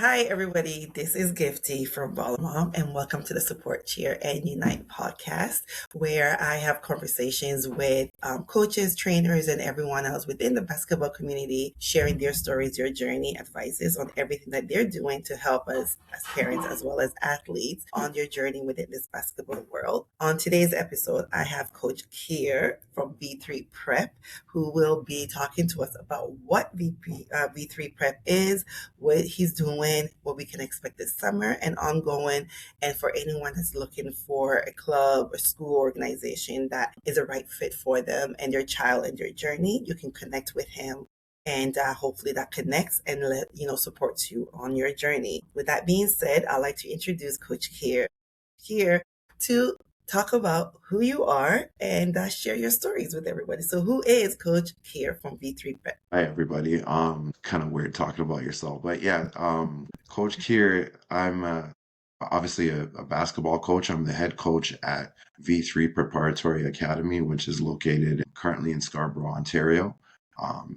Hi, everybody. This is Gifty from Ballamom, and welcome to the Support Cheer and Unite podcast, where I have conversations with coaches, trainers, and everyone else within the basketball community, sharing their stories, their journey, advices on everything that they're doing to help us as parents as well as athletes on their journey within this basketball world. On today's episode, I have Coach Keir from V3 Prep, who will be talking to us about what V3 Prep is, what he's doing, what we can expect this summer and ongoing. And for anyone that's looking for a club or school organization that is a right fit for them and their child and their journey, you can connect with him. And hopefully that connects and supports you on your journey. With that being said, I'd like to introduce Coach Keir here to talk about who you are and share your stories with everybody. So who is Coach Keir from V3 Prep? Hi everybody. Kind of weird talking about yourself, but yeah, Coach Keir, I'm obviously a basketball coach. I'm the head coach at V3 Preparatory Academy, which is located currently in Scarborough, Ontario,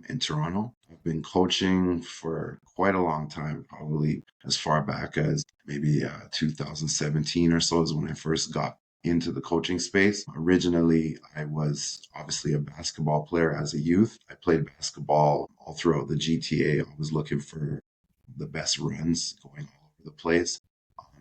in Toronto. I've been coaching for quite a long time, probably as far back as maybe 2017 or so is when I first got into the coaching space. Originally, I was obviously a basketball player as a youth. I played basketball all throughout the GTA. I was looking for the best runs going all over the place.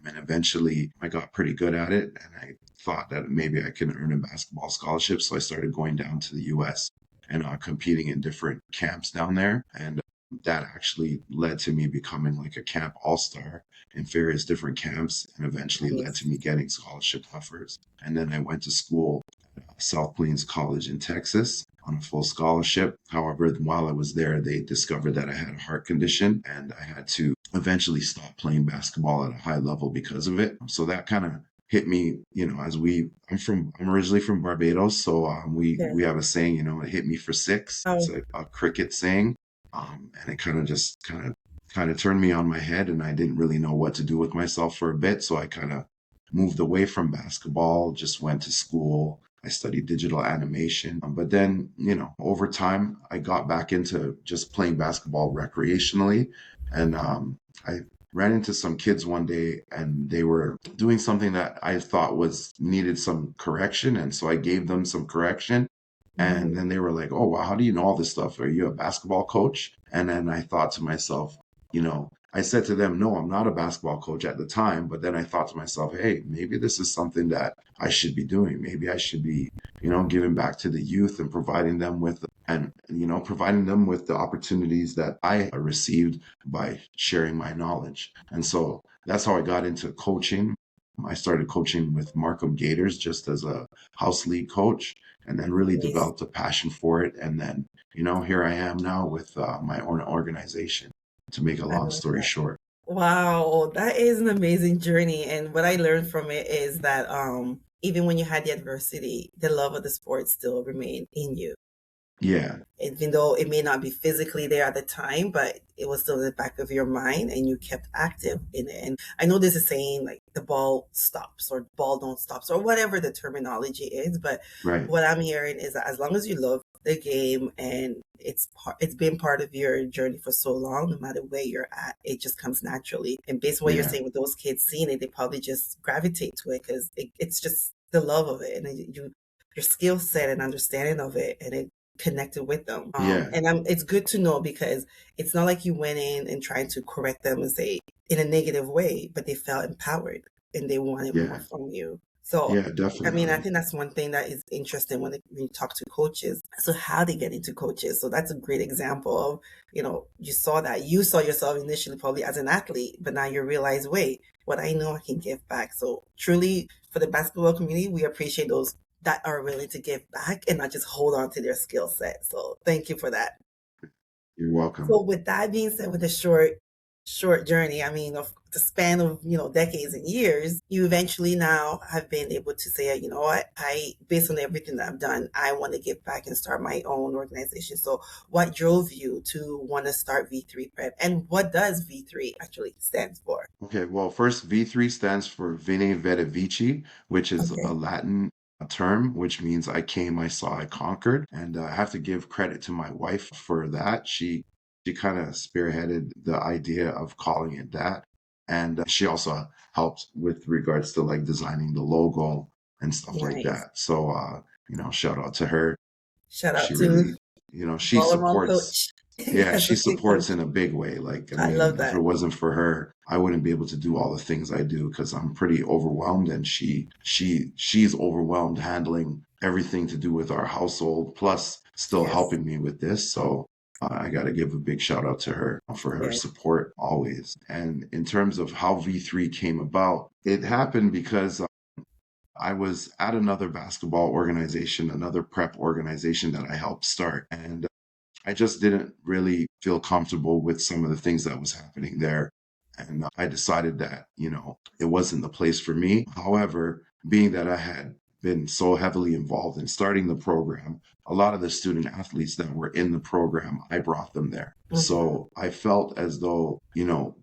And eventually I got pretty good at it. And I thought that maybe I could earn a basketball scholarship. So I started going down to the US and competing in different camps down there. And that actually led to me becoming like a camp all-star in various different camps, and eventually led to me getting scholarship offers. And then I went to school at South Plains College in Texas on a full scholarship. However, while I was there, they discovered that I had a heart condition and I had to eventually stop playing basketball at a high level because of it. So that kind of hit me, I'm originally from Barbados, so we have a saying, it hit me for six. It's a cricket saying. And it kind of turned me on my head, and I didn't really know what to do with myself for a bit. So I kind of moved away from basketball, just went to school. I studied digital animation. But then, over time, I got back into just playing basketball recreationally. And I ran into some kids one day, and they were doing something that I thought needed some correction. And so I gave them some correction. And then they were like, "Oh, wow, how do you know all this stuff? Are you a basketball coach?" And then I thought to myself, I said to them, "No, I'm not a basketball coach at the time." But then I thought to myself, hey, maybe this is something that I should be doing. Maybe I should be, giving back to the youth and providing them with the opportunities that I received by sharing my knowledge. And so that's how I got into coaching. I started coaching with Markham Gators just as a house league coach, and then really developed a passion for it. And then, here I am now with my own organization, to make a long story short. Wow, that is an amazing journey. And what I learned from it is that even when you had the adversity, the love of the sport still remained in you. Yeah. Even though it may not be physically there at the time, but it was still in the back of your mind and you kept active in it. And I know this is saying like the ball stops or ball don't stops or whatever the terminology is, but Right. what I'm hearing is that as long as you love the game and it's been part of your journey for so long, no matter where you're at, it just comes naturally. And based on what you're saying with those kids seeing it, they probably just gravitate to it because it's just the love of it and your skill set and understanding of it, and it connected with them. And it's good to know because it's not like you went in and tried to correct them and say in a negative way, but they felt empowered and they wanted more from you. So, Yeah, definitely. I think that's one thing that is interesting when you talk to coaches. So how they get into coaches. So that's a great example of, you saw yourself initially probably as an athlete, but now you realize, wait, what I know I can give back. So truly for the basketball community, we appreciate those that are willing to give back and not just hold on to their skill set. So thank you for that. You're welcome. So with that being said, with the short journey, I mean, of the span of, decades and years, you eventually now have been able to say, you know what, based on everything that I've done, I want to give back and start my own organization. So what drove you to want to start V3 Prep, and what does V3 actually stand for? Okay, well, first, V3 stands for Veni Vidi Vici, which is a Latin term, which means I came, I saw, I conquered. And I have to give credit to my wife for that. She She kind of spearheaded the idea of calling it that. And she also helped with regards to like designing the logo and stuff like Nice. that. So, shout out to her. Shout She out to really, she Volleyball supports, coach. yeah, As she the state supports coach. in a big way. Like, I I mean, love if it that. wasn't for her, I wouldn't be able to do all the things I do because I'm pretty overwhelmed, and she's overwhelmed handling everything to do with our household, plus still Yes. helping me with this. So I got to give a big shout out to her for her Yes. support always. And in terms of how V3 came about, it happened because I was at another basketball organization, another prep organization that I helped start. And I just didn't really feel comfortable with some of the things that was happening there. And I decided that, it wasn't the place for me. However, being that I had been so heavily involved in starting the program, a lot of the student athletes that were in the program, I brought them there. Mm-hmm. So I felt as though,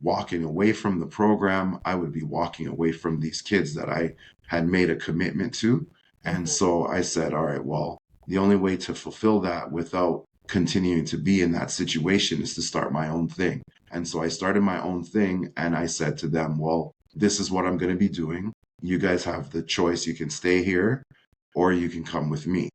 walking away from the program, I would be walking away from these kids that I had made a commitment to. And Mm-hmm. so I said, all right, well, the only way to fulfill that without continuing to be in that situation is to start my own thing. And so I started my own thing and I said to them, well, this is what I'm going to be doing. You guys have the choice. You can stay here or you can come with me.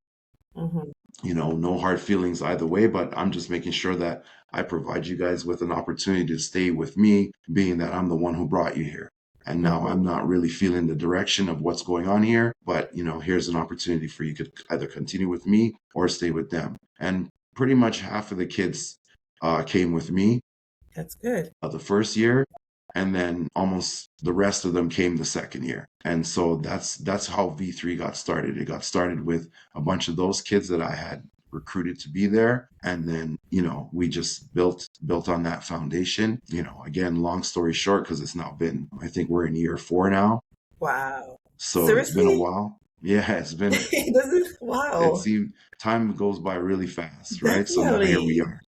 Mm-hmm. No hard feelings either way, but I'm just making sure that I provide you guys with an opportunity to stay with me, being that I'm the one who brought you here. And now I'm Mm-hmm. not really feeling the direction of what's going on here, but here's an opportunity for you to either continue with me or stay with them. And pretty much half of the kids came with me That's good. the first year, and then almost the rest of them came the second year. And so that's how V3 got started. It got started with a bunch of those kids that I had recruited to be there, and then we just built on that foundation. Again, long story short, because it's now been, I think we're in year 4 now, Wow. so it's been a Seriously? while. Yeah, It doesn't. it Wow. seemed time goes by really fast, right? So now here we Definitely. are.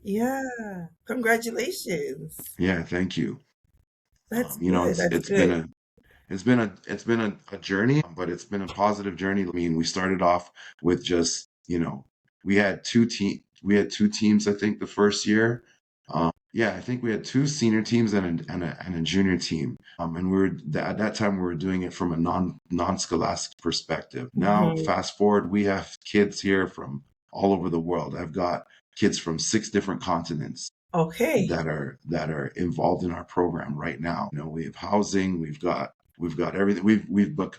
Yeah. Congratulations. Yeah, thank you. That's good. It's That's it's been good. a journey, but it's been a positive journey. I mean, we started off with just, we had two teams, I think, the first year. Yeah, I think we had two senior teams and a junior team. And at that time we were doing it from a non-scholastic perspective. Now, Mm-hmm. fast forward, we have kids here from all over the world. I've got kids from 6 different continents Okay. that are involved in our program right now. We have housing, we've got everything.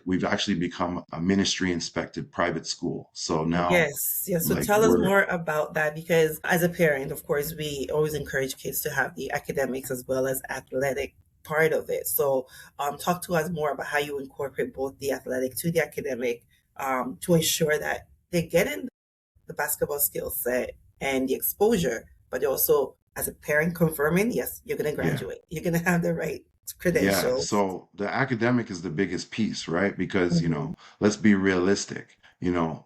We've actually become a ministry inspected private school. So now, Yes, yes. So like, tell us we're more about that because as a parent, of course, we always encourage kids to have the academics as well as athletic part of it. So talk to us more about how you incorporate both the athletic to the academic to ensure that they get in the basketball skill set and the exposure, but also as a parent confirming, yes, you're going to yeah. graduate. You're going to have the right Yeah, credentials. so the academic is the biggest piece, right? Because, Hmm. let's be realistic.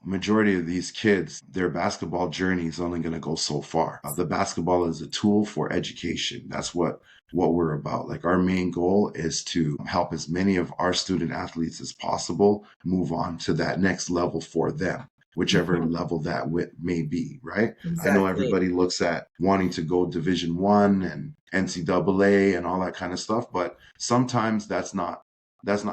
Majority of these kids, their basketball journey is only going to go so far. The basketball is a tool for education. That's what we're about. Like, our main goal is to help as many of our student athletes as possible move on to that next level for them, whichever Hmm. level that may be, right? I know Exactly. everybody looks at wanting to go Division 1 and NCAA and all that kind of stuff, but sometimes that's not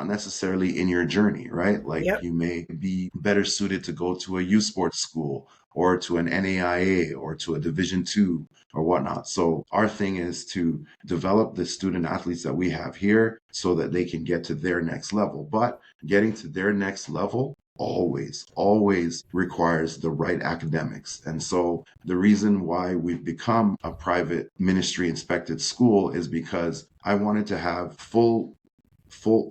necessarily in your journey, right? Like, Yep. you may be better suited to go to a U Sports school or to an NAIA or to a Division 2 or whatnot. So our thing is to develop the student athletes that we have here so that they can get to their next level. But getting to their next level always requires the right academics. And so the reason why we've become a private ministry inspected school is because I wanted to have full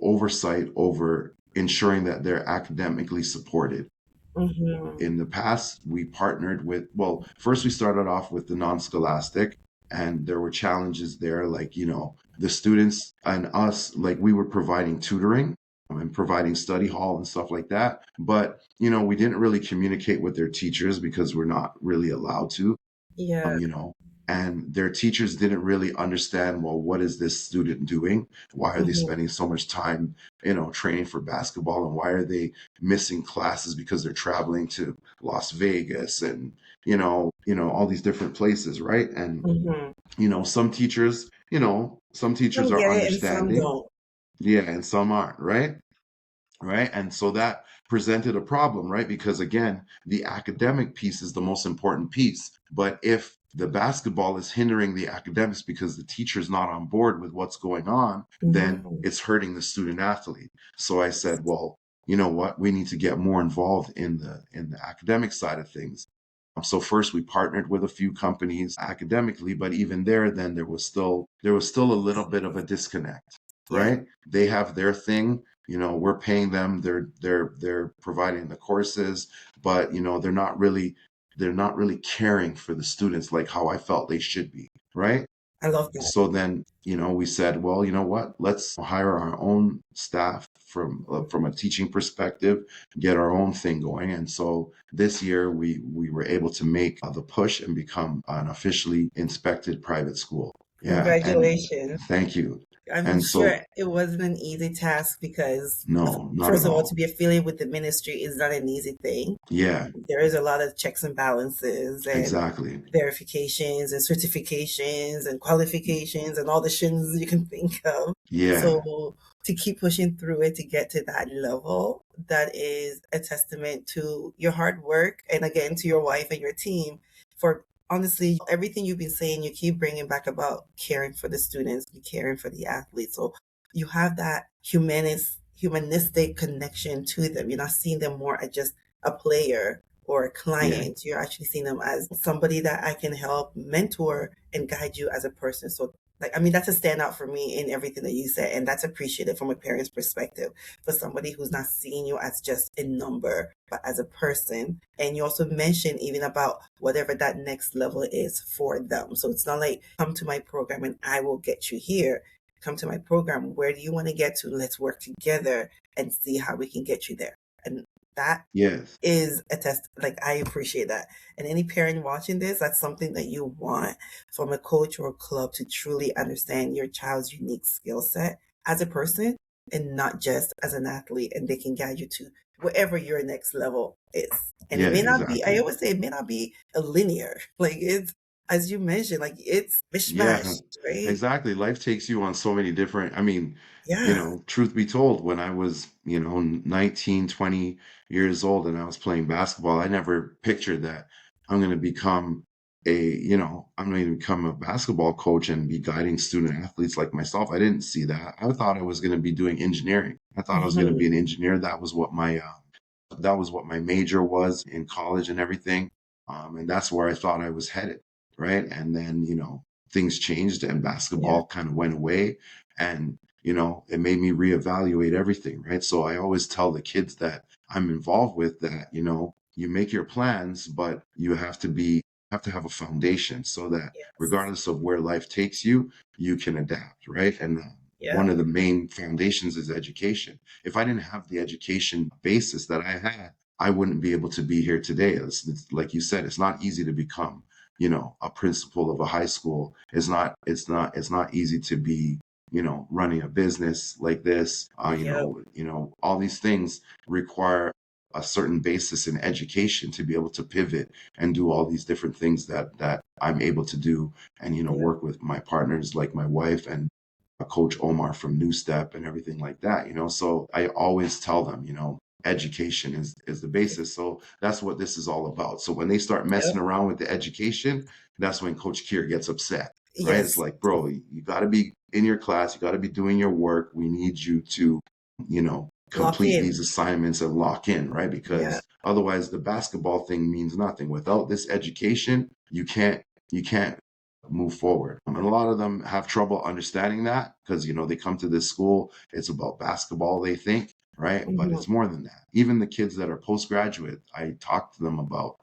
oversight over ensuring that they're academically supported. Hmm. In the past, we partnered well, first we started off with the non-scholastic, and there were challenges there, like, the students and us, like, we were providing tutoring and providing study hall and stuff like that. But, we didn't really communicate with their teachers because we're not really allowed to Yeah. you know, and their teachers didn't really understand, well, what is this student doing? Why are they Hmm. spending so much time, training for basketball? And why are they missing classes because they're traveling to Las Vegas and, all these different places, right? And Hmm. some teachers Some are get it and some understanding, don't. yeah, and some aren't, right? And so that presented a problem, right? Because again, the academic piece is the most important piece. But if the basketball is hindering the academics because the teacher's not on board with what's going on, then Hmm. it's hurting the student athlete. So I said, well, you know what? We need to get more involved in the academic side of things. So first we partnered with a few companies academically, but even there, then there was still a little bit of a disconnect, Yeah, right? They have their thing, we're paying them, they're providing the courses, but they're not really caring for the students like how I felt they should be, right? I love that. So then, we said, well, you know what? Let's hire our own staff from a teaching perspective, get our own thing going. And so this year we were able to make the push and become an officially inspected private school. Yeah, and Congratulations. thank you. I'm And sure so it wasn't an easy task because, no, not first at of all, to all. be affiliated with the ministry is not an easy thing. Yeah, There is a lot of checks and balances and exactly. verifications and certifications and qualifications and all the shins you can think of. Yeah, So to keep pushing through it to get to that level, that is a testament to your hard work and again to your wife and your team for honestly everything you've been saying. You keep bringing back about caring for the students, caring for the athletes. So you have that humanistic connection to them. You're not seeing them more as just a player or a yeah, client. You're actually seeing them as somebody that I can help mentor and guide you as a person. So like, I mean, that's a standout for me in everything that you said. And that's appreciated from a parent's perspective for somebody who's not seeing you as just a number, but as a person. And you also mentioned even about whatever that next level is for them. So it's not like come to my program and I will get you here. Come to my program. Where do you want to get to? Let's work together and see how we can get you there. And that yes, is a test. Like, I appreciate that. And any parent watching this, that's something that you want from a coach or a club to truly understand your child's unique skill set as a person and not just as an athlete. And they can guide you to wherever your next level is. And yeah, it may not be, I exactly. always say, it may not be a linear. Like, it's, as you mentioned, like it's Yeah, mishmash, right? exactly. Life takes you on so many different, I mean, Yeah. truth be told, when I was, 19, 20 years old and I was playing basketball, I never pictured that I'm going to become I'm going to become a basketball coach and be guiding student athletes like myself. I didn't see that. I thought I was going to be doing engineering. I thought I was going to be Hmm. an engineer. That was what my major was in college and everything. And that's where I thought I was headed. Right. And then, things changed and Yeah. basketball kind of went away. And, it made me reevaluate everything. Right. So I always tell the kids that I'm involved with that, you make your plans, but you have to have a foundation so that Yes. regardless of where life takes you, you can adapt. Right. And one Yeah. of the main foundations is education. If I didn't have the education basis that I had, I wouldn't be able to be here today. It's like you said, it's not easy to become, a principal of a high school. It's not easy to be, running a business like this. Yep. All these things require a certain basis in education to be able to pivot and do all these different things that I'm able to do and Yep. work with my partners like my wife and Coach Omar from New Step and everything like that. So I always tell them, education is the basis. So that's what this is all about. So when they start messing Yep. around with the education, that's when Coach Keir gets upset, right? It's Yes. like, bro, you got to be in your class, you got to be doing your work. We need you to, Lock complete in. these assignments and lock in, right? Yeah. Because otherwise the basketball thing means nothing. Without this education, you can't move forward. And a lot of them have trouble understanding that because, they come to this school, it's about basketball, they think, right? But Hmm. it's more than that. Even the kids that are postgraduate, I talk to them about,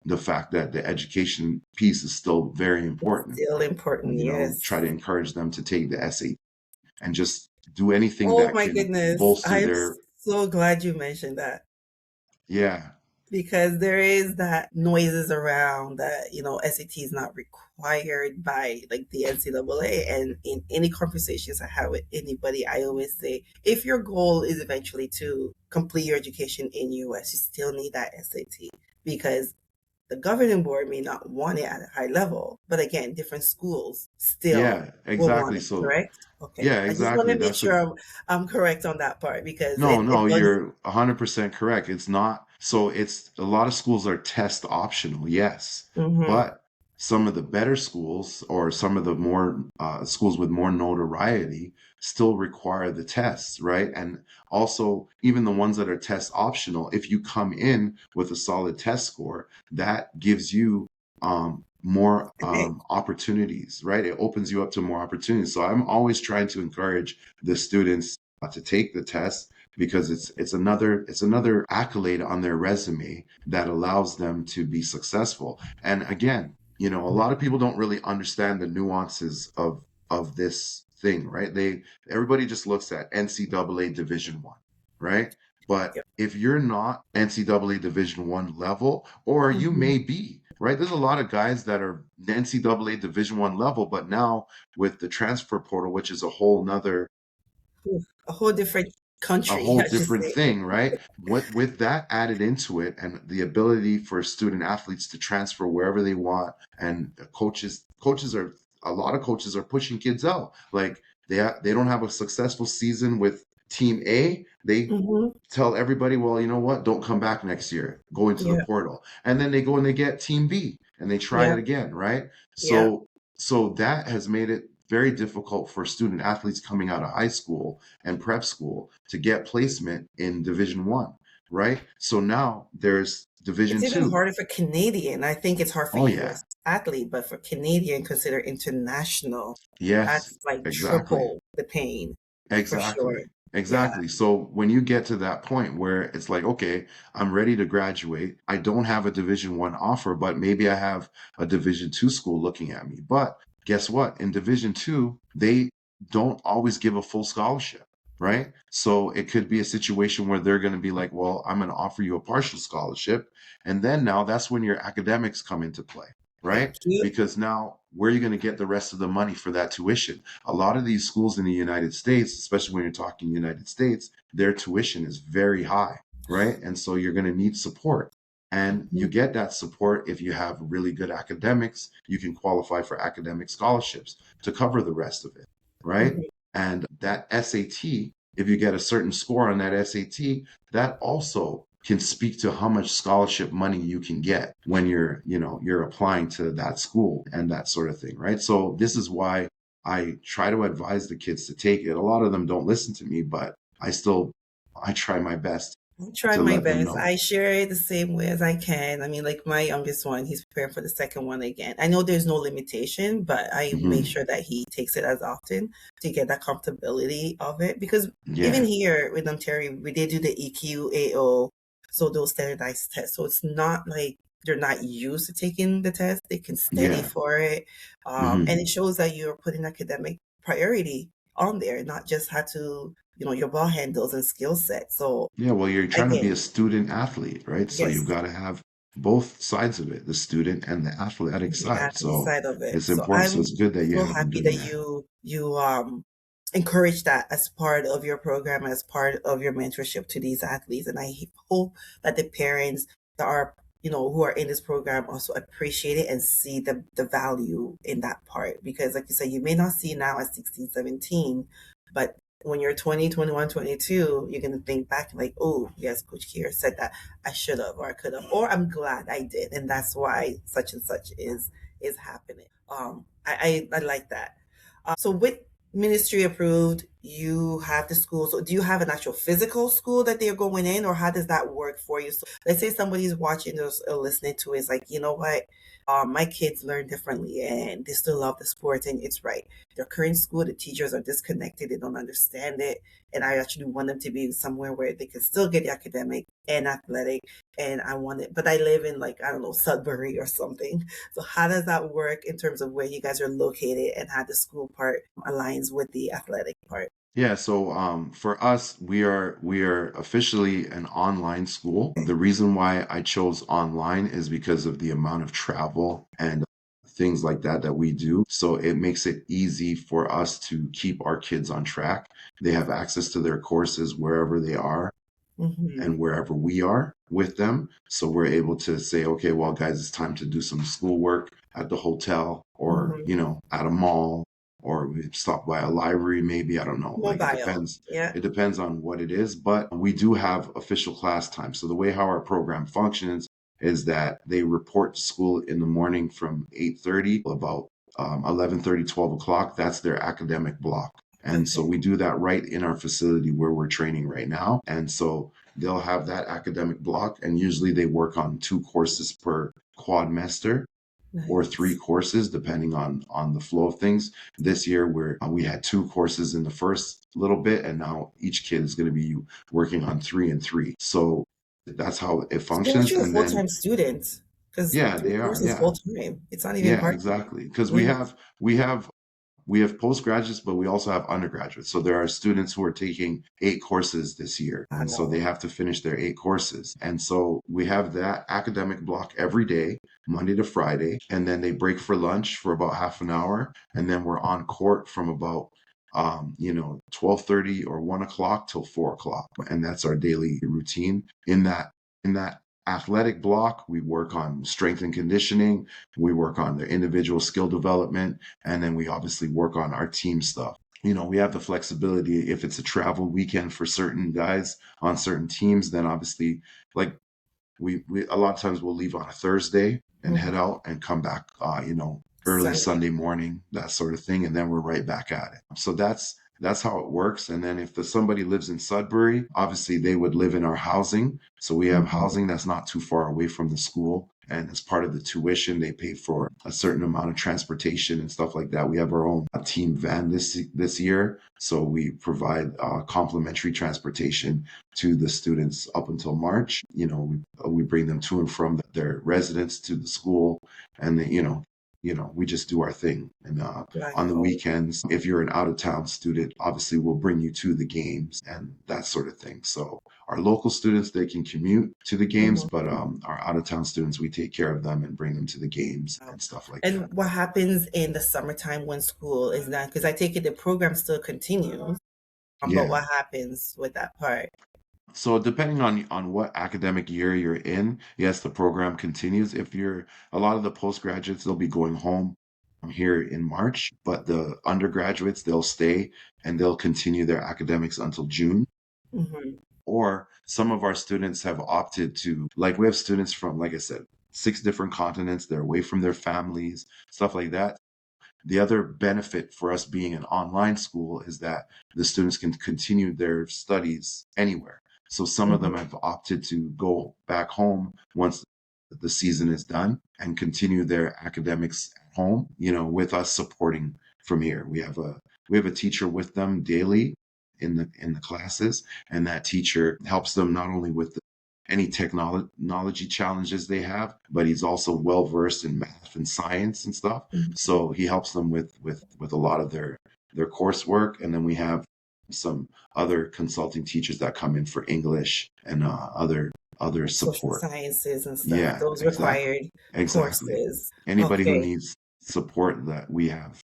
the fact that the education piece is still very important. Still important. And, try to Yes. encourage them to take the SAT and just do anything Oh that my can goodness. bolster I'm their, so glad you mentioned that yeah, because there is that noises around that, SAT is not required by like the NCAA. And in any conversations I have with anybody, I always say, if your goal is eventually to complete your education in US, you still need that SAT because The governing board may not want it at a high level, but again, different schools still Yeah, will want exactly. it, So correct? Okay. yeah, I just want exactly. to make That's what sure I'm correct on that part because No, it no, does. you're 100% correct. It's not, so it's a lot of schools are test optional, yes, Mm-hmm. but some of the better schools or some of the more schools with more notoriety still require the tests, right? And also, even the ones that are test optional, if you come in with a solid test score, that gives you more opportunities, right? It opens you up to more opportunities. So I'm always trying to encourage the students to take the test because it's another accolade on their resume that allows them to be successful. And again, a lot of people don't really understand the nuances of this thing, right? Everybody just looks at NCAA Division One, right? But Yep. if you're not NCAA Division One level, or you Mm-hmm. may be, right? There's a lot of guys that are NCAA Division One level, but now with the transfer portal, which is a whole nother A whole different a country, whole I should different say. thing, right? With that added into it and the ability for student athletes to transfer wherever they want, and coaches are a lot of coaches are pushing kids out. Like they don't have a successful season with team A, they Mm-hmm. tell everybody, well, you know what? Don't come back next year. Go into the Yeah. portal. And then they go and they get team B and they try Yeah. it again, right? Yeah. So that has made it very difficult for student athletes coming out of high school and prep school to get placement in Division 1, right? So now there's It's Division even 2. harder for Canadian. I think it's hard for Oh yeah. US athlete, but for Canadian consider international, Yes, that's like exactly. triple the pain for sure. Exactly. Yeah. Exactly. So when you get to that point where it's like, okay, I'm ready to graduate. I don't have a Division 1 offer, but maybe I have a Division 2 school looking at me. But guess what? In Division 2, they don't always give a full scholarship, right? So it could be a situation where they're going to be like, well, I'm going to offer you a partial scholarship. And then now that's when your academics come into play, Thank right? you. Because now where are you going to get the rest of the money for that tuition? A lot of these schools in the United States, especially when you're talking United States, their tuition is very high, right? And so you're going to need support. And you Mhm. get that support if you have really good academics. You can qualify for academic scholarships to cover the rest of it, right? Mhm. And that SAT, if you get a certain score on that SAT, that also can speak to how much scholarship money you can get when you're applying to that school and that sort of thing, right? So this is why I try to advise the kids to take it. A lot of them don't listen to me, but I try my best I try to my let them best. know. I share it the same way as I can. I mean, like my youngest one, he's preparing for the second one again. I know there's no limitation, but I make Hmm. sure that he takes it as often to get that comfortability of it. Because even Yeah, here with Ontario, we did do the EQ, so those standardized tests. So it's not like they're not used to taking the test; they can study yeah, for it, hmm, and it shows that you're putting academic priority on there, not just how to your ball handles and skill set. So yeah. Well, you're trying to be again, a student athlete, right? So you've yes, got to have both sides of it, the student and the athletic the side. athlete So side of it. it's So important. So I'm it's good that you so have been happy doing that that. you encourage that as part of your program, as part of your mentorship to these athletes. And I hope that the parents that are who are in this program also appreciate it and see the value in that part. Because like you said, you may not see now at 16, 17, but when you're 20, 21, 22, you're going to think back like, oh, yes, Coach Keir said that I should have or I could have, or I'm glad I did. And that's why such and such is happening. I like that. So with ministry approved, you have the school. So do you have an actual physical school that they're going in, or how does that work for you? So let's say somebody's watching this or listening to it, it's like, you know what? My kids learn differently and they still love the sport, and it's right. Their current school, the teachers are disconnected, they don't understand it. And I actually want them to be somewhere where they can still get the academic and athletic. And I want it, but I live in like, I don't know, Sudbury or something. So how does that work in terms of where you guys are located and how the school part aligns with the athletic part? Yeah, so for us, we are officially an online school. The reason why I chose online is because of the amount of travel and things like that we do. So it makes it easy for us to keep our kids on track. They have access to their courses wherever they are. Mm-hmm. and wherever we are with them. So we're able to say, okay, well, guys, it's time to do some schoolwork at the hotel or, Mm-hmm. at a mall, or we stop by a library, maybe. I don't know. Like it Mobile. depends. Yeah. It depends on what it is, but we do have official class time. So the way how our program functions is that they report to school in the morning from 8:30 about 11:30, 12 o'clock. That's their academic block. And so Okay. we do that right in our facility where we're training right now. And so they'll have that academic block, and usually they work on 2 courses per quadmester or three Nice. courses depending on the flow of things. This year we had 2 courses in the first little bit, and now each kid is going to be working on 3 and 3. So that's how it So aren't functions. you a And then full-time student? Because yeah, three they are. courses Yeah, full-time. It's not even yeah, part-time. exactly. Because we Yeah. have we have we have postgraduates, but we also have undergraduates. So there are students who are taking 8 courses this year. And so they Wow. have to finish their 8 courses. And so we have that academic block every day, Monday to Friday. And then they break for lunch for about half an hour. And then we're on court from about 12:30 or 1 o'clock till 4 o'clock. And that's our daily routine. In that athletic block, we work on strength and conditioning. We work on their individual skill development, and then we obviously work on our team stuff. We have the flexibility if it's a travel weekend for certain guys on certain teams, then obviously, like, we a lot of times we'll leave on a Thursday and head Mhm. out and come back, early Sunday. Sunday morning, that sort of thing, and then we're right back at it. So that's how it works. And then if somebody lives in Sudbury, obviously they would live in our housing. So we have Mhm. housing that's not too far away from the school. And as part of the tuition, they pay for a certain amount of transportation and stuff like that. We have our own team van this year, so we provide complimentary transportation to the students up until March. We bring them to and from their residence to the school, and then, we just do our thing. And on the Wow. weekends, if you're an out of town student, obviously we'll bring you to the games and that sort of thing. So our local students, they can commute to the games, Mhm. but our out of town students, we take care of them and bring them to the games Wow. and stuff like that. And what happens in the summertime when school is not? Because I take it the program still continues, but Yeah. what happens with that part? So depending on what academic year you're in, yes, the program continues. If you're a lot of the postgraduates, they'll be going home here in March, but the undergraduates, they'll stay and they'll continue their academics until June. Hmm. Or some of our students have opted to, like, we have students from, like I said, 6 different continents. They're away from their families, stuff like that. The other benefit for us being an online school is that the students can continue their studies anywhere. So some of them Hmm. have opted to go back home once the season is done and continue their academics at home, with us supporting from here. We have a teacher with them daily in the classes, and that teacher helps them not only with any technology challenges they have, but he's also well versed in math and science and stuff. Hmm. So he helps them with a lot of their coursework. And then we have some other consulting teachers that come in for English and other Social support. sciences and stuff, Yeah, those exactly. required Exactly. courses. Anybody who Okay. needs support, that we have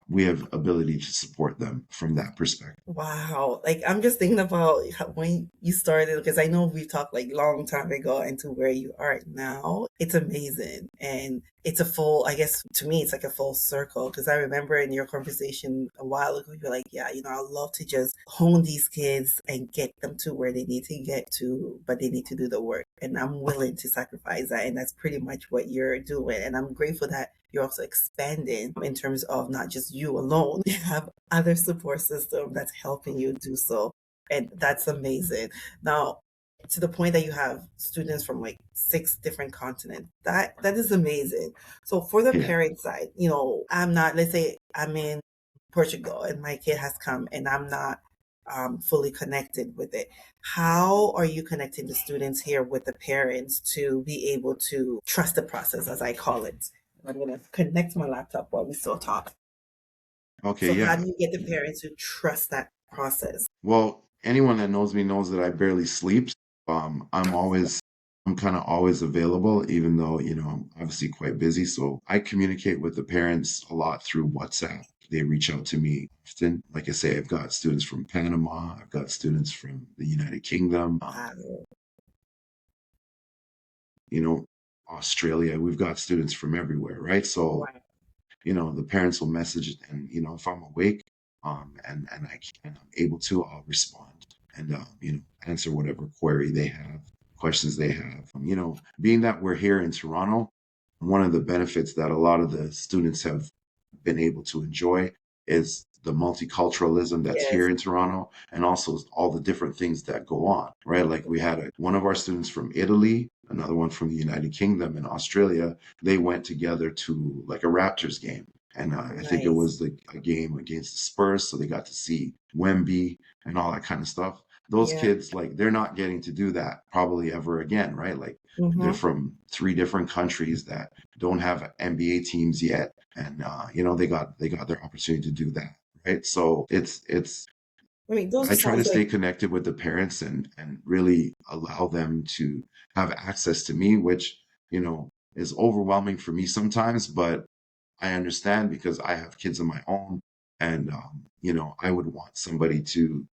ability to support them from that perspective. Wow. Like I'm just thinking about when you started, because I know we've talked like long time ago and to where you are now. It's amazing. And it's a full, I guess to me, it's like a full circle. Because I remember in your conversation a while ago, you're like, yeah, I'd love to just hone these kids and get them to where they need to get to, but they need to do the work. And I'm willing to sacrifice that. And that's pretty much what you're doing. And I'm grateful that you're also expanding in terms of not just you alone. You have other support system that's helping you do so. And that's amazing. Now, to the point that you have students from like 6 different continents. That is amazing. So for the Yeah. parent side, I'm not, let's say I'm in Portugal and my kid has come and I'm not fully connected with it. How are you connecting the students here with the parents to be able to trust the process, as I call it? I'm going to connect my laptop while we still talk. Okay. So how Yeah. do you get the parents to trust that process? Well, anyone that knows me knows that I barely sleep. I'm kind of always available, even though, I'm obviously quite busy. So I communicate with the parents a lot through WhatsApp. They reach out to me often. Like I say, I've got students from Panama. I've got students from the United Kingdom. Wow. you know, Australia. We've got students from everywhere, right? So, Right. the parents will message, and if I'm awake, and I can, I'm able to, I'll respond and answer whatever query they have, questions they have. Being that we're here in Toronto, one of the benefits that a lot of the students have been able to enjoy is the multiculturalism that's here Yes. in Toronto, and also all the different things that go on, right? Like we had one of our students from Italy, another one from the United Kingdom and Australia. They went together to like a Raptors game. And I think it Nice. was a game against the Spurs, so they got to see Wemby and all that kind of stuff. Those Yeah. kids, like, they're not getting to do that probably ever again, right? Like, they're Mm-hmm. from three different countries that don't have NBA teams yet, and they got their opportunity to do that, right? So it's I mean, those I try to sounds stay like, connected with the parents and really allow them to have access to me, which is overwhelming for me sometimes, but I understand because I have kids of my own, and I would want somebody to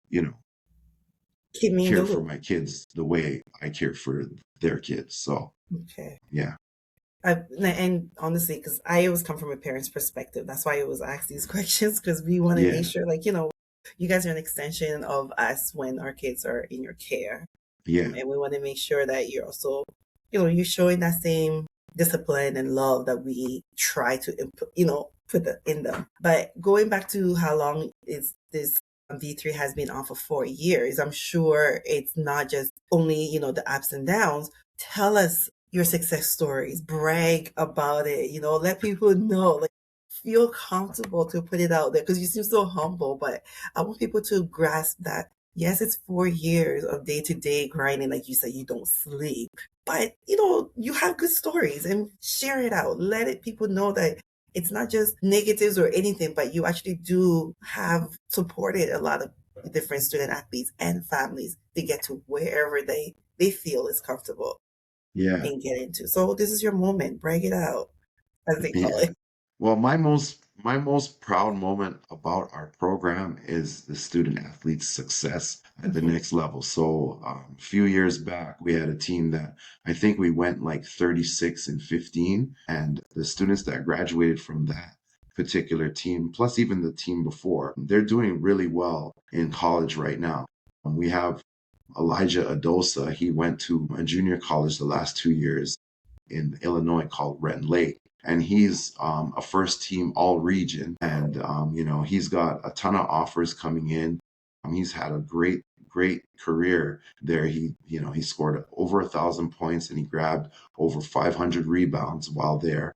keep me in the care for loop. my kids the way I care for their kids. So Okay. yeah, And honestly, because I always come from a parent's perspective, that's why I always ask these questions, because we want to make yeah, sure, like, you guys are an extension of us when our kids are in your care. yeah, And we want to make sure that you're also, you're showing that same discipline and love that we try to, put in them. But going back to how long is this V3 has been on for 4 years, I'm sure it's not just only, the ups and downs. Tell us your success stories, brag about it, let people know, like, feel comfortable to put it out there because you seem so humble. But I want people to grasp that yes, it's 4 years of day to day grinding. Like you said, you don't sleep, but you have good stories and share it out. Let it people know that it's not just negatives or anything, but you actually do have supported a lot of different student athletes and families to get to wherever they feel is comfortable yeah. and get into. So this is your moment. Brag it out, as they call Yeah. it. Well, my most proud moment about our program is the student athlete's success at the Mhm. next level. So, a few years back, we had a team that I think we went like 36 and 15, and the students that graduated from that particular team, plus even the team before, they're doing really well in college right now. We have Elijah Adosa. He went to a junior college the last 2 years in Illinois called Ren Lake. And he's a first team all region. And, he's got a ton of offers coming in. He's had a great, great career there. He scored over 1,000 points, and he grabbed over 500 rebounds while there.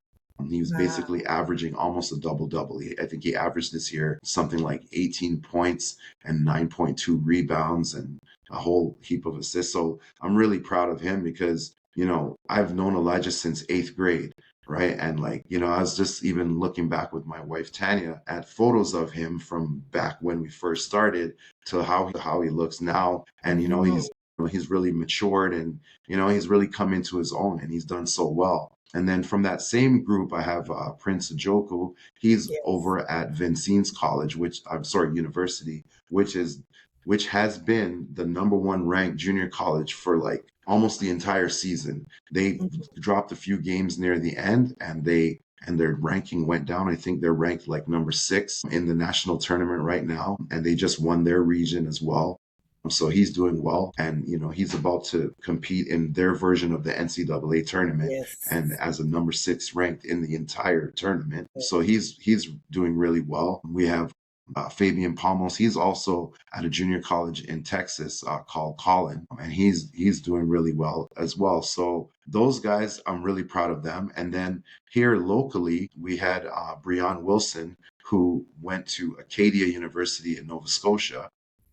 He was basically Wow. averaging almost a double double. I think he averaged this year something like 18 points and 9.2 rebounds and a whole heap of assists. So I'm really proud of him because I've known Elijah since eighth grade, right? And like, I was just even looking back with my wife Tanya at photos of him from back when we first started to how he looks now. And Hmm. he's really matured, and he's really come into his own, and he's done so well. And then from that same group, I have Prince Ajoku. He's Yes. over at Vincennes College, which I'm sorry, University, which has been the number one ranked junior college for like almost the entire season. They Mhm. dropped a few games near the end, and their ranking went down. I think they're ranked like number 6 in the national tournament right now, and they just won their region as well. So he's doing well, and he's about to compete in their version of the NCAA tournament, and Yes. as a number 6 ranked in the entire tournament. So he's doing really well. We have Fabian Palmos. He's also at a junior college in Texas called Collin, and he's doing really well as well. So those guys, I'm really proud of them. And then here locally, we had Breon Wilson, who went to Acadia University in Nova Scotia,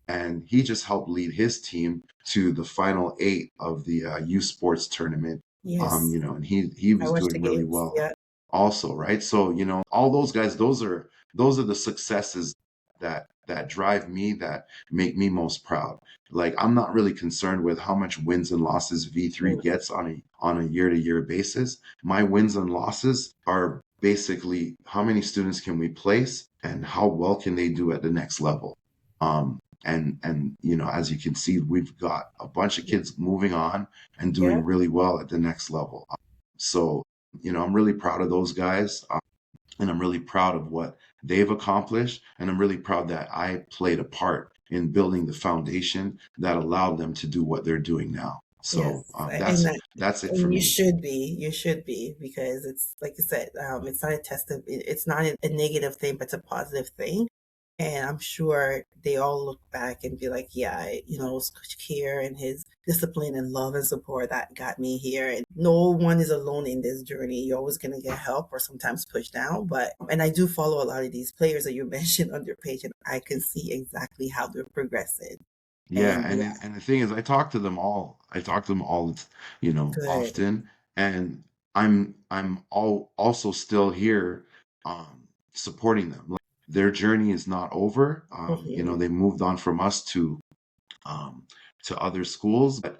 and he just helped lead his team to the final 8 of the U Sports tournament. Yes. And he I was watched the doing really games. well Yeah. also, right? So, all those guys, those are the successes that drive me, that make me most proud. Like, I'm not really concerned with how much wins and losses V3 Mm. gets on a year-to-year basis. My wins and losses are basically how many students can we place and how well can they do at the next level. And as you can see, we've got a bunch of kids moving on and Yeah. doing really well at the next level. So, I'm really proud of those guys, and I'm really proud of what they've accomplished, and I'm really proud that I played a part in building the foundation that allowed them to do what they're doing now. Yes, So and that's it for and me. you should be, because it's like you said, it's not a test of, it's not a negative thing, but it's a positive thing. And I'm sure they all look back and be like, yeah, it was Coach Keir and his discipline and love and support that got me here. And no one is alone in this journey. You're always going to get help or sometimes pushed down. And I do follow a lot of these players that you mentioned on your page, and I can see exactly how they're progressing. Yeah, And yeah, and the thing is, I talk to them all. I talk to them all, good. often, and I'm also still here, supporting them. Like, their journey is not over. Hmm. They moved on from us um, to other schools, but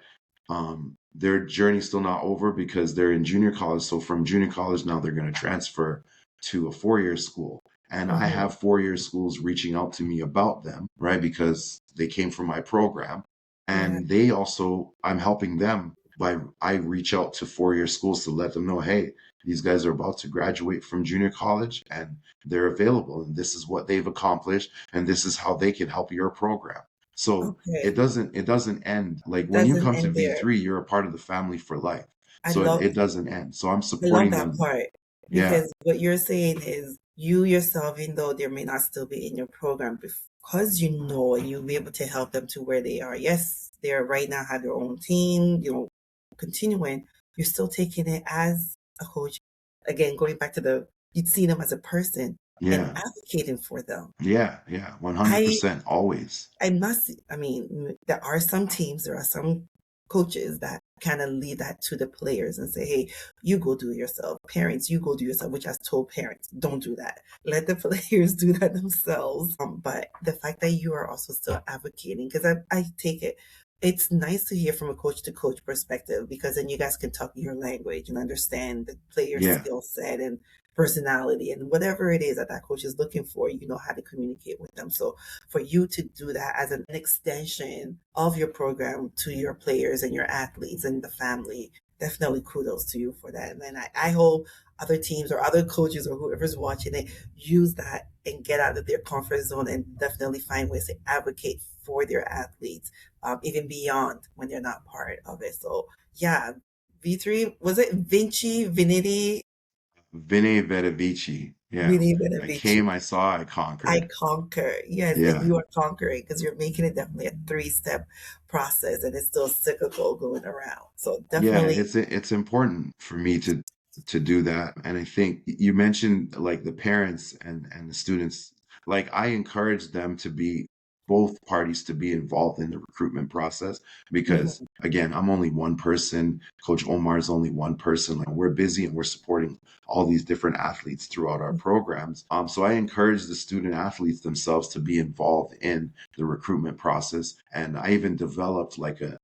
their journey's still not over because they're in junior college. So from junior college now they're going to transfer to a 4-year school. And I Hmm. have 4-year schools reaching out to me about them, right? Because they came from my program. Yeah. And they also, I'm helping them by, I reach out to 4-year schools to let them know, hey, these guys are about to graduate from junior college and they're available. And this is what they've accomplished. And this is how they can help your program. So it Okay. doesn't end. Like when you Doesn't come to end there. V3, you're a part of the family for life. I So love it doesn't end. So I'm I love supporting that them. part, Yeah. because what you're saying is you yourself, even though they may not still be in your program, because you'll be able to help them to where they are. Yes, they're right now have their own team, continuing, you're still taking it as a coach. Again, going back to you'd see them as a person and Yeah. advocating for them. Yeah. Yeah. I 100% always. I mean, there are some teams, there are some coaches that kind of lead that to the players and say, hey, you go do it yourself. Parents, you go do it yourself, which I've told parents, don't do that. Let the players do that themselves. But the fact that you are also still advocating, because I take it, it's nice to hear from a coach to coach perspective, because then you guys can talk your language and understand the player's Yeah. skill set and personality and whatever it is that that coach is looking for, you know how to communicate with them. So for you to do that as an extension of your program to your players and your athletes and the family, definitely kudos to you for that. And then I hope other teams or other coaches or whoever's watching it use that and get out of their comfort zone and definitely find ways to advocate for their athletes, even beyond when they're not part of it. So yeah, V3, was it Vinci, Vinay Vedavici. Yeah. Vinny I Benevici? came, I saw, I I conquered. conquer. Yes, and Yeah. you are conquering because you're making it definitely a three-step process, and it's still cyclical going around. So Yeah, definitely. it's important for me to do that. And I think you mentioned like the parents and the students. Like I encourage them to be both parties to be involved in the recruitment process because Mhm. again, I'm only one person. Coach Omar is only one person. Like we're busy and we're supporting all these different athletes throughout our programs. So I encourage the student athletes themselves to be involved in the recruitment process. And I even developed like an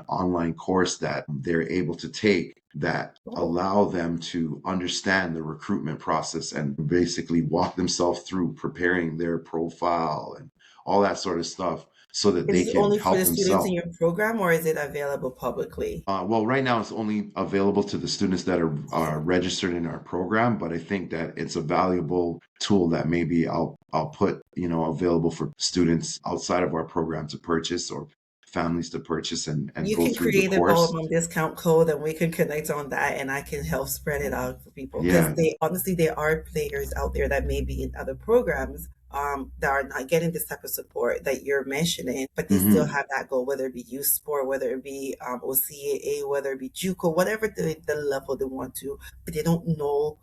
online course that they're able to take that Oh, allow them to understand the recruitment process and basically walk themselves through preparing their profile and all that sort of stuff so that they is it can only for help the students in themselves. your program, or is it available publicly? Well, right now it's only available to the students that are Okay. registered in our program, but I think that it's a valuable tool that maybe I'll put, available for students outside of our program to purchase or families to purchase and You go can through the create a course. Ballroom discount code and we can connect on that, and I can help spread it out for people, because Yeah. they honestly there are players out there that may be in other programs that are not getting this type of support that you're mentioning, but they still Hmm. have that goal, whether it be youth sport, whether it be OCAA, whether it be JUCO, whatever the level they want to, but they don't know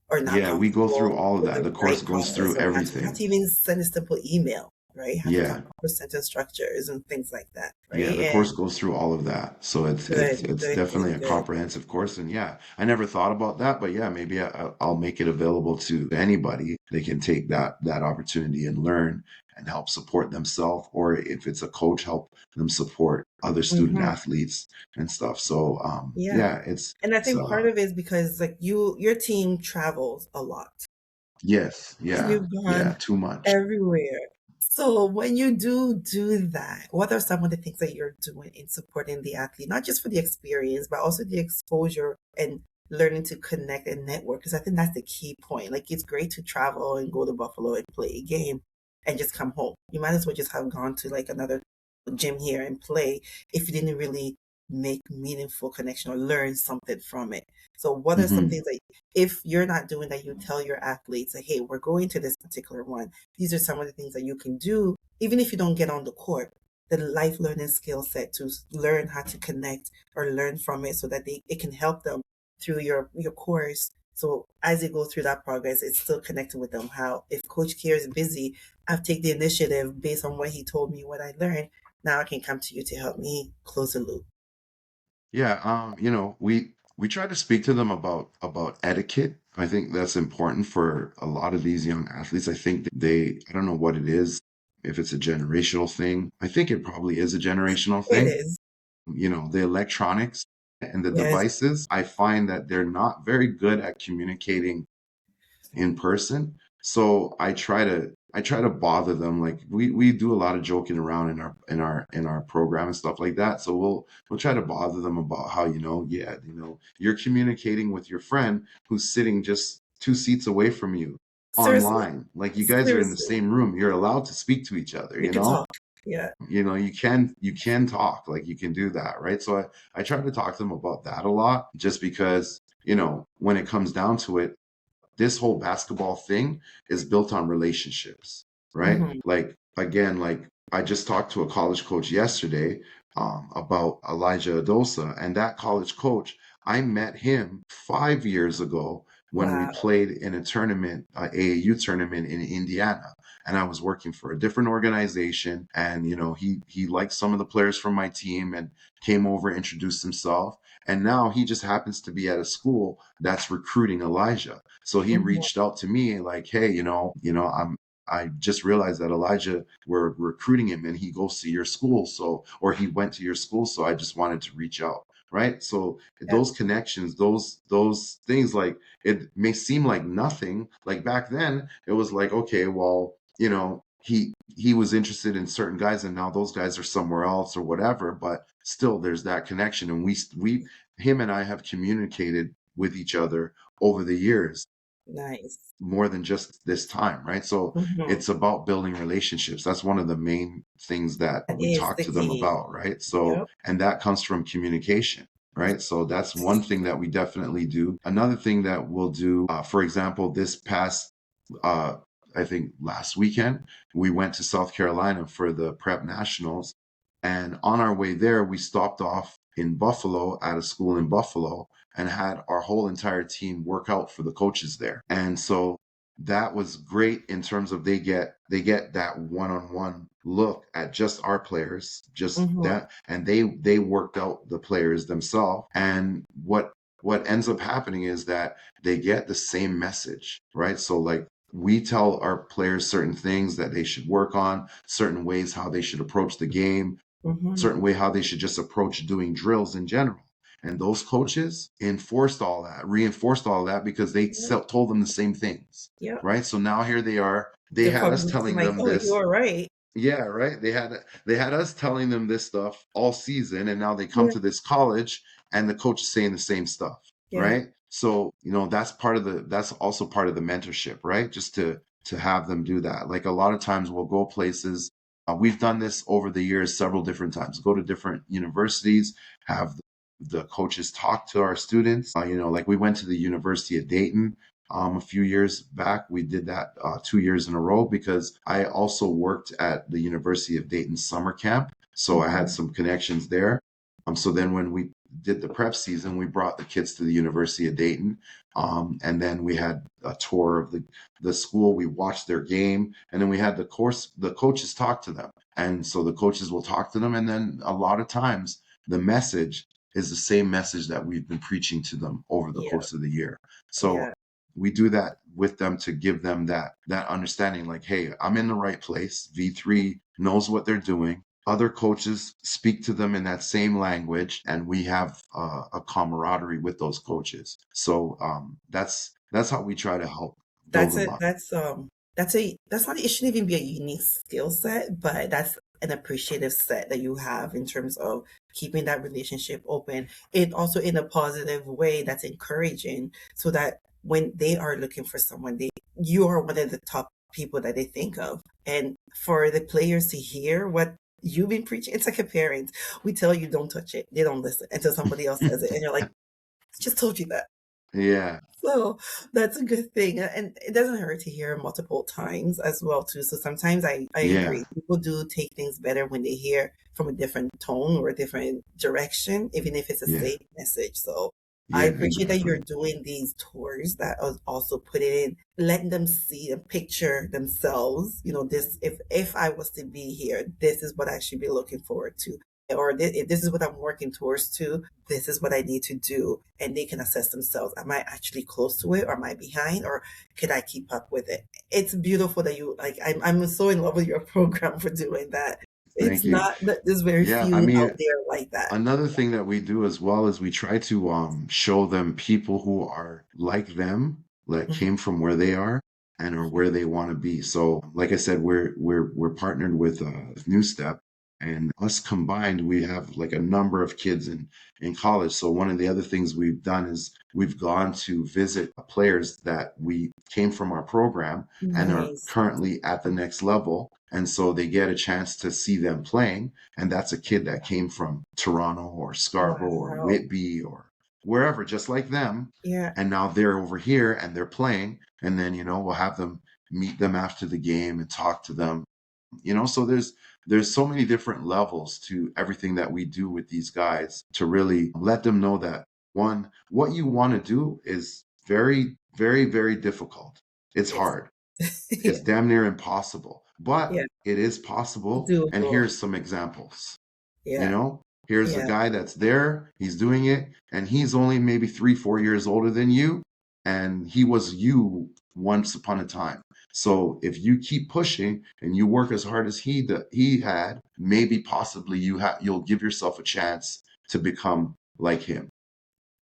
or not Yeah, we go through comfortable all of with that. the The course right goes process through of how everything. to even send a simple email, right? How to come Yeah. up with sentence structures and things like that, Yeah, right? the course And goes through all of that. So it's good, it's it's good, good, definitely a good. comprehensive course. And yeah, I never thought about that, but yeah, maybe I'll make it available to anybody. They can take that opportunity and learn and help support themselves, or if it's a coach, help them support other student Hmm. athletes and stuff. So Yeah. yeah, it's And I it's think part of it is because like your team travels a lot. yes, And yeah, you've yeah, gone too much. everywhere. So when you do that, what are some of the things that you're doing in supporting the athlete, not just for the experience, but also the exposure and learning to connect and network? Because I think that's the key point. Like it's great to travel and go to Buffalo and play a game and just come home. You might as well just have gone to like another gym here and play if you didn't really make meaningful connection or learn something from it. So what are some Hmm. things that if you're not doing that, you tell your athletes like, hey, we're going to this particular one. These are some of the things that you can do, even if you don't get on the court, the life learning skill set to learn how to connect or learn from it so that it can help them through your course. So as they go through that progress, it's still connecting with them. How if Coach Keir is busy, I've taken the initiative based on what he told me, what I learned. Now I can come to you to help me close the loop. Yeah, we try to speak to them about etiquette. I think that's important for a lot of these young athletes. I think I don't know what it is, if it's a generational thing. I think it probably is a generational It thing. is. The electronics and the Yes. devices, I find that they're not very good at communicating in person. So I try to bother them. Like we do a lot of joking around in our program and stuff like that. So we'll try to bother them about how, yeah, you're communicating with your friend who's sitting just 2 seats away from you Seriously. online. Like you guys are in the Seriously. same room. You're allowed to speak to each other, You can talk. Yeah. you can talk, like you can do that, right? So I try to talk to them about that a lot, just because, when it comes down to it, this whole basketball thing is built on relationships, right? Hmm. Like again, like I just talked to a college coach yesterday about Elijah Adosa, and that college coach, I met him 5 years ago when we Wow. played in a tournament, AAU tournament in Indiana. And I was working for a different organization, and he liked some of the players from my team and came over, introduced himself, and now he just happens to be at a school that's recruiting Elijah. So he Hmm. reached out to me like, hey, I just realized that Elijah, we're recruiting him and he goes to your school. So, or he went to your school. So I just wanted to reach out. Right. So Yeah. those connections, those things, like it may seem like nothing. Like back then it was like, okay, well, he was interested in certain guys and now those guys are somewhere else or whatever, but still there's that connection. And we him and I have communicated with each other over the years, Nice. more than just this time, right? So Hmm. it's about building relationships. That's one of the main things that That we is talk the to them key. about, right? So, Yep. and that comes from communication, right? So that's one thing that we definitely do. Another thing that we'll do, for example, this past, uh, I think last weekend, we went to South Carolina for the Prep Nationals. And on our way there, we stopped off in Buffalo at a school in Buffalo and had our whole entire team work out for the coaches there. And so that was great in terms of they get that one-on-one look at just our players, just Hmm. that, and they worked out the players themselves. And what ends up happening is that they get the same message, right? So like we tell our players certain things that they should work on, certain ways how they should approach the game, Hmm. certain way how they should just approach doing drills in general. And those coaches reinforced all that because they Yep. told them the same things, Yep. right? So now here they are. They They're had us probably telling like, them oh, this. you're right. Yeah, right. They had us telling them this stuff all season, and now they come Yeah. to this college, and the coach is saying the same stuff, Yeah. right? So that's also part of the mentorship, right? Just to have them do that. Like a lot of times we'll go places. We've done this over the years several different times. Go to different universities, have the coaches talk to our students. Like we went to the University of Dayton a few years back. We did that 2 years in a row because I also worked at the University of Dayton summer camp. So I had Hmm. some connections there. So then when we did the prep season, we brought the kids to the University of Dayton. And then we had a tour of the school. We watched their game, and then we had the coaches talk to them. And so the coaches will talk to them. And then a lot of times the message is the same message that we've been preaching to them over the Yeah. course of the year. So Yeah. we do that with them to give them that understanding, like, hey, I'm in the right place. V3 knows what they're doing. Other coaches speak to them in that same language, and we have a camaraderie with those coaches. So that's how we try to help build That's them it. up. that's not, it shouldn't even be a unique skill set, but that's an appreciative set that you have in terms of keeping that relationship open. It also in a positive way that's encouraging, so that when they are looking for someone, you are one of the top people that they think of. And for the players to hear what you've been preaching, it's like a parent. We tell you don't touch it, they don't listen until somebody else says it, and you're like, I just told you that. Yeah, So that's a good thing. And it doesn't hurt to hear multiple times as well too. So sometimes I yeah, agree. People do take things better when they hear from a different tone or a different direction, even if it's a yeah, safe message. So I yeah, appreciate that you're exactly. doing these tours that also put it in, letting them see and picture themselves. This, if I was to be here, this is what I should be looking forward to. Or if this is what I'm working towards to, this is what I need to do. And they can assess themselves. Am I actually close to it, or am I behind, or can I keep up with it? It's beautiful that you like, I'm so in love with your program for doing that. It's Thank you. not that there's very Yeah, I few out mean, there like that. another thing that we do as well is we try to show them people who are like them, that Mhm. came from where they are and are where they want to be. So, like I said, we're partnered with New Step, and us combined, we have like a number of kids in college. So one of the other things we've done is we've gone to visit players that we came from our program and are Nice. currently at the next level. And so they get a chance to see them playing, and that's a kid that came from Toronto or Scarborough or Wow. Whitby or wherever, just like them. Yeah. And now they're over here and they're playing. And then, we'll have them meet them after the game and talk to them. So there's so many different levels to everything that we do with these guys to really let them know that one, what you want to do is very, very, very difficult. It's It's hard. It's yeah. damn near impossible, but Yeah. it is possible. And Doable. here's some examples. You Yeah. know, here's a Yeah. guy that's there, he's doing it, and he's only maybe 3, 4 years older than you, and he was you once upon a time. So if you keep pushing and you work as hard as he had, maybe possibly you'll give yourself a chance to become like him.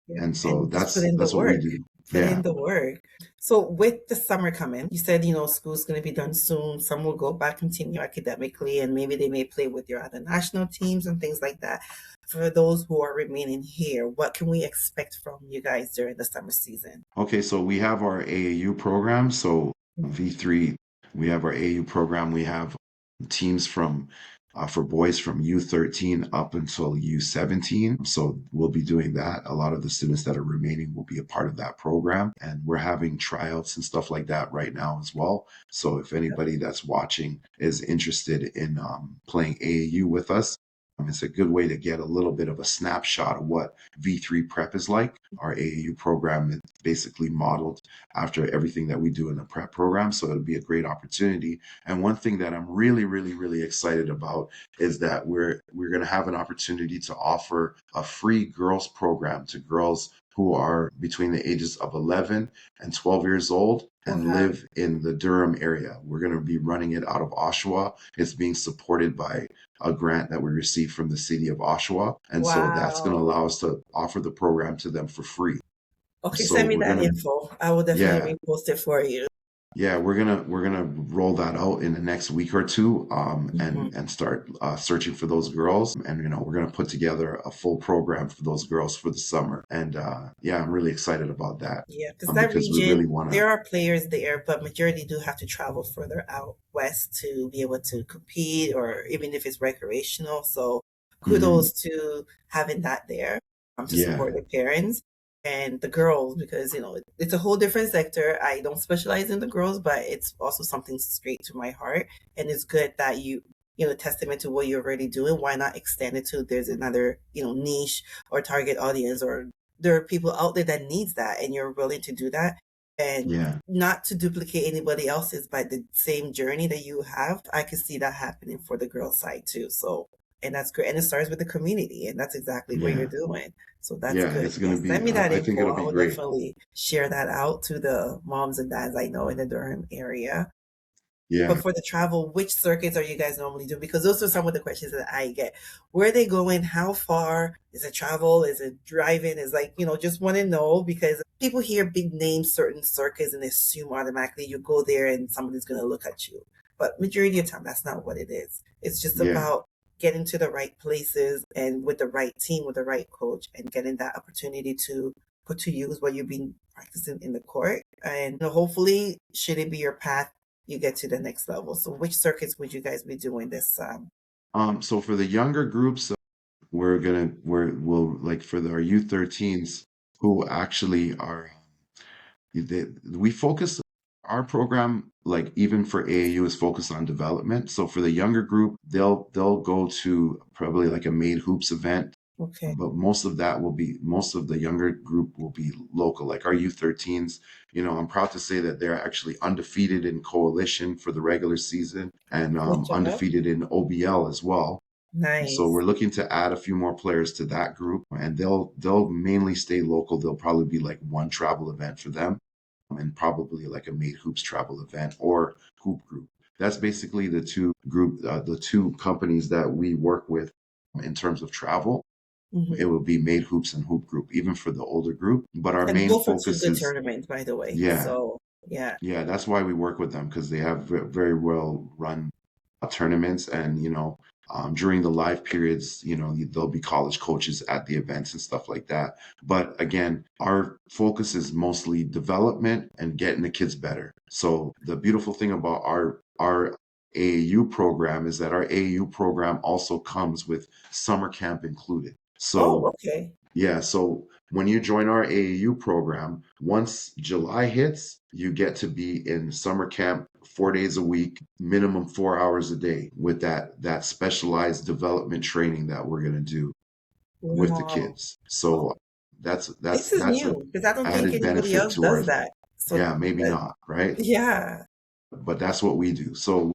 Yeah. And so And just put in the that's what we work. do. Put Yeah. in the work. So with the summer coming, you said, school's going to be done soon. Some will go back, continue academically, and maybe they may play with your other national teams and things like that. For those who are remaining here, what can we expect from you guys during the summer season? Okay, so we have our AAU program. So V3, we have our AAU program. We have teams for boys from U13 up until U17. So we'll be doing that. A lot of the students that are remaining will be a part of that program. And we're having tryouts and stuff like that right now as well. So if anybody that's watching is interested in playing AAU with us, it's a good way to get a little bit of a snapshot of what V3 prep is like. Our AAU program is basically modeled after everything that we do in the prep program. So it'll be a great opportunity. And one thing that I'm really, really, really excited about is that we're going to have an opportunity to offer a free girls program to girls who are between the ages of 11 and 12 years old and Wow. live in the Durham area. We're going to be running it out of Oshawa. It's being supported by a grant that we received from the city of Oshawa. And so that's going to Wow. allow us to offer the program to them for free. Okay, So send me we're that going to, info. I will definitely yeah, repost it for you. yeah, we're gonna roll that out in the next week or two, Mhm. and start searching for those girls, and we're gonna put together a full program for those girls for the summer, and yeah, I'm really excited about that, Yeah, because that because we really region, want to. there are players there, but majority do have to travel further out west to be able to compete, or even if it's recreational. So Hmm. kudos to having that there, to Yeah, support the parents and the girls, because it's a whole different sector. I don't specialize in the girls, but it's also something straight to my heart, and it's good that testament to what you're already doing. Why not extend it to there's another niche or target audience, or there are people out there that needs that, and you're willing to do that, and yeah, not to duplicate anybody else's, but the same journey that you have. I can see that happening for the girl side too. So, and that's great, and it starts with the community, and that's exactly what you're yeah, doing. So that's yeah. good. It's gonna Yes, be. send me that I think info. it'll I be will great. definitely share that out to the moms and dads I know in the Durham area. Yeah. But for the travel, which circuits are you guys normally doing? Because those are some of the questions that I get. Where are they going? How far? Is it travel? Is it driving? Is like, just want to know because people hear big names, certain circuits, and assume automatically you go there and somebody's going to look at you. But majority of the time, that's not what it is. It's just Yeah. about getting to the right places and with the right team, with the right coach, and getting that opportunity to put to use what you've been practicing in the court. And hopefully, should it be your path, you get to the next level. So which circuits would you guys be doing this? So for the younger groups, we'll like for our U13s who actually are we focus our program like even for AAU is focused on development. So for the younger group, they'll go to probably like a made hoops event, Okay. but most of the younger group will be local. Like our U13s, I'm proud to say that they're actually undefeated in coalition for the regular season and Good job. undefeated in OBL as well. So Nice. we're looking to add a few more players to that group, and they'll mainly stay local. There'll probably be like one travel event for them, and probably like a made hoops travel event or hoop group. That's basically the two companies that we work with in terms of travel. It Hmm. will be made hoops and hoop group, even for the older group. But our And main both are two focus good is, tournaments, by the way. yeah, So yeah. yeah, that's why we work with them because they have very well run tournaments and during the live periods there'll be college coaches at the events and stuff like that, but again our focus is mostly development and getting the kids better. So the beautiful thing about our AAU program is that our AAU program also comes with summer camp included. Oh, So okay. yeah, so when you join our AAU program, once July hits, you get to be in summer camp 4 days a week, minimum 4 hours a day with that specialized development training that we're gonna do with the Wow. kids. Oh, So that's this that's is that's a new because I don't think added anybody benefit else to our, does that. So yeah, maybe not, right? yeah. But that's what we do. So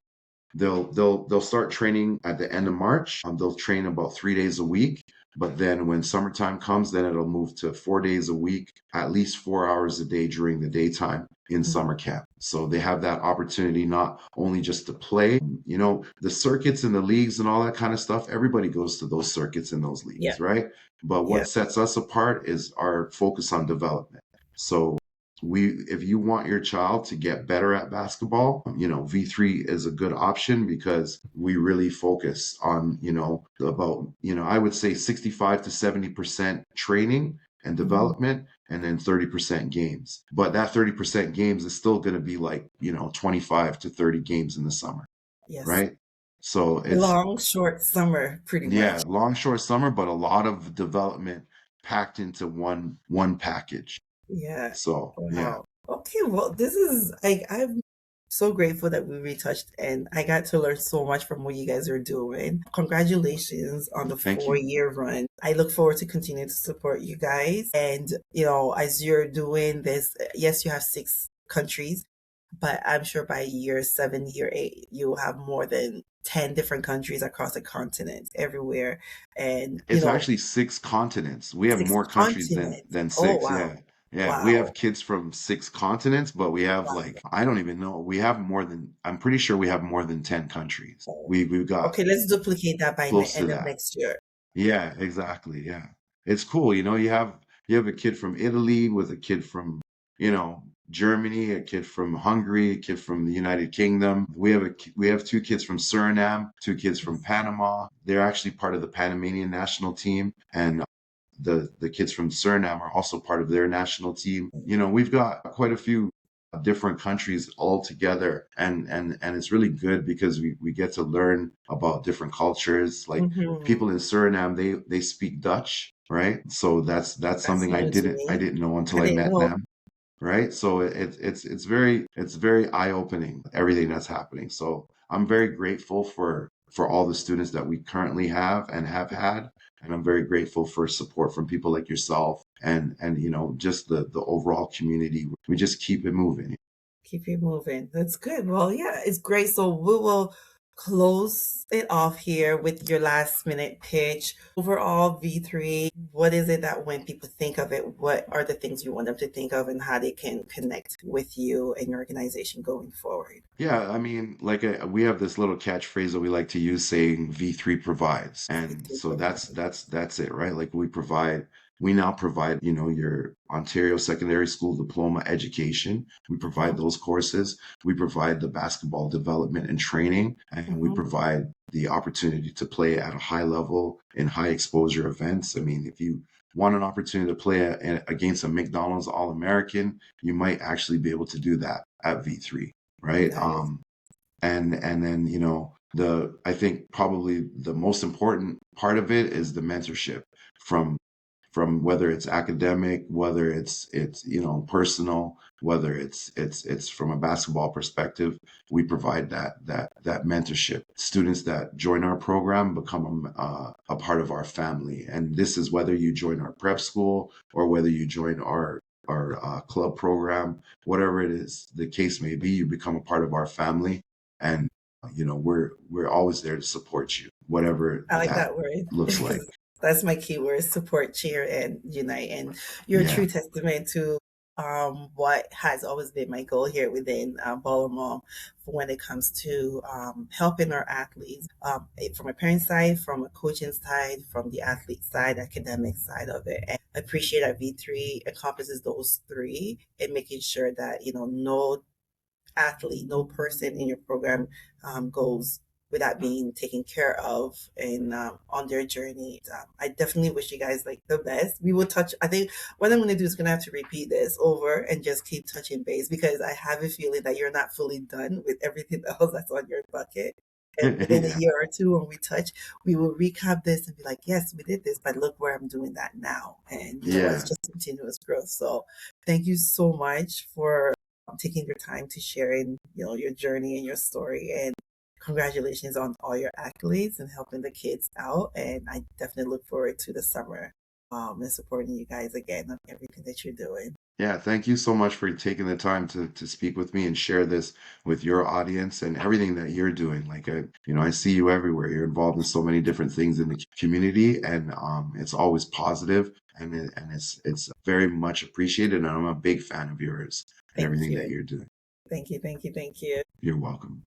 they'll start training at the end of March. They'll train about 3 days a week. But then when summertime comes, then it'll move to 4 days a week, at least 4 hours a day during the daytime in Mhm. summer camp. So they have that opportunity not only just to play, the circuits and the leagues and all that kind of stuff. Everybody goes to those circuits and those Yeah. leagues, right? But Yeah. what sets us apart is our focus on development. So if you want your child to get better at basketball, V3 is a good option because we really focus on, about, I would say 65 to 70% training and Mhm. development and then 30% games. But that 30% games is still going to be like, 25 to 30 games in the summer, Yes. right? So A it's, long, short summer, pretty yeah, much. long, short summer, but a lot of development packed into one package. Yeah. So, yeah. Wow. Okay, well, this is like I'm so grateful that we retouched and I got to learn so much from what you guys are doing. Congratulations on the Thank four you. year run. I look forward to continuing to support you guys. And, as you're doing this, yes, you have 6 countries, but I'm sure by year 7, year 8, you'll have more than 10 different countries across the continent, everywhere. And, It's actually 6 continents. We have six more countries than continents. than Oh, six. wow. Yeah. Yeah. We have Wow. kids from 6 continents, but we have like I don't even know. We have more than I'm pretty sure we have more than 10 countries. Oh. We've got Okay, let's duplicate that by the close to end of that. next year. Yeah, exactly. Yeah. It's cool. You have a kid from Italy with a kid from, Germany, a kid from Hungary, a kid from the United Kingdom. We have 2 kids from Suriname, 2 kids from Panama. They're actually part of the Panamanian national team, and the kids from Suriname are also part of their national team. We've got quite a few different countries all together, and it's really good because we get to learn about different cultures. Like Hmm. people in Suriname, they speak Dutch, right? So that's That's something I new to didn't I me. didn't know I until I didn't met know. them, right? So it's very eye-opening, everything that's happening. So I'm very grateful for all the students that we currently have and have had, and I'm very grateful for support from people like yourself and just the overall community. We just keep it moving. Keep it moving. That's good. Well, yeah, it's great. So we will close it off here with your last minute pitch. Overall, V3, what is it that when people think of it, what are the things you want them to think of and how they can connect with you and your organization going forward? Yeah, I mean, we have this little catchphrase that we like to use saying V3 provides. And V3 so provides. that's it, right? Like we now provide, your Ontario Secondary School Diploma education. We provide Mhm, those courses. We provide the basketball development and training, and we mhm. provide the opportunity to play at a high level in high exposure events. I mean, if you want an opportunity to play against a McDonald's All-American, you might actually be able to do that at V3, right? That is And then the I think probably the most important part of it is the mentorship from whether it's academic, whether it's personal, whether it's from a basketball perspective. We provide that mentorship. Students that join our program become a part of our family, and this is whether you join our prep school or whether you join our club program, whatever it is the case may be. You become a part of our family, and we're always there to support you, whatever I like that that word. looks like. That's my key word, support, cheer, and unite. And you're a Yeah. true testament to what has always been my goal here within Baltimore when it comes to helping our athletes from a parent side, from a coaching side, from the athlete side, academic side of it. And I appreciate that V3 encompasses those three and making sure that, no athlete, no person in your program goes without being taken care of and on their journey. I definitely wish you guys like the best. We will touch. I think what I'm going to do is going to have to repeat this over and just keep touching base because I have a feeling that you're not fully done with everything else that's on your bucket. And within a Yeah. year or two, when we touch, we will recap this and be like, yes, we did this, but look where I'm doing that now. And, it's Yeah. just continuous growth. So thank you so much for taking your time to sharing, your journey and your story. And congratulations on all your accolades and helping the kids out. And I definitely look forward to the summer and supporting you guys again on everything that you're doing. Yeah, thank you so much for taking the time to speak with me and share this with your audience and everything that you're doing. Like I see you everywhere. You're involved in so many different things in the community, and it's always positive, and it's very much appreciated. And I'm a big fan of yours and Thank everything that you. you're doing. Thank you. Thank you. Thank you. You're welcome.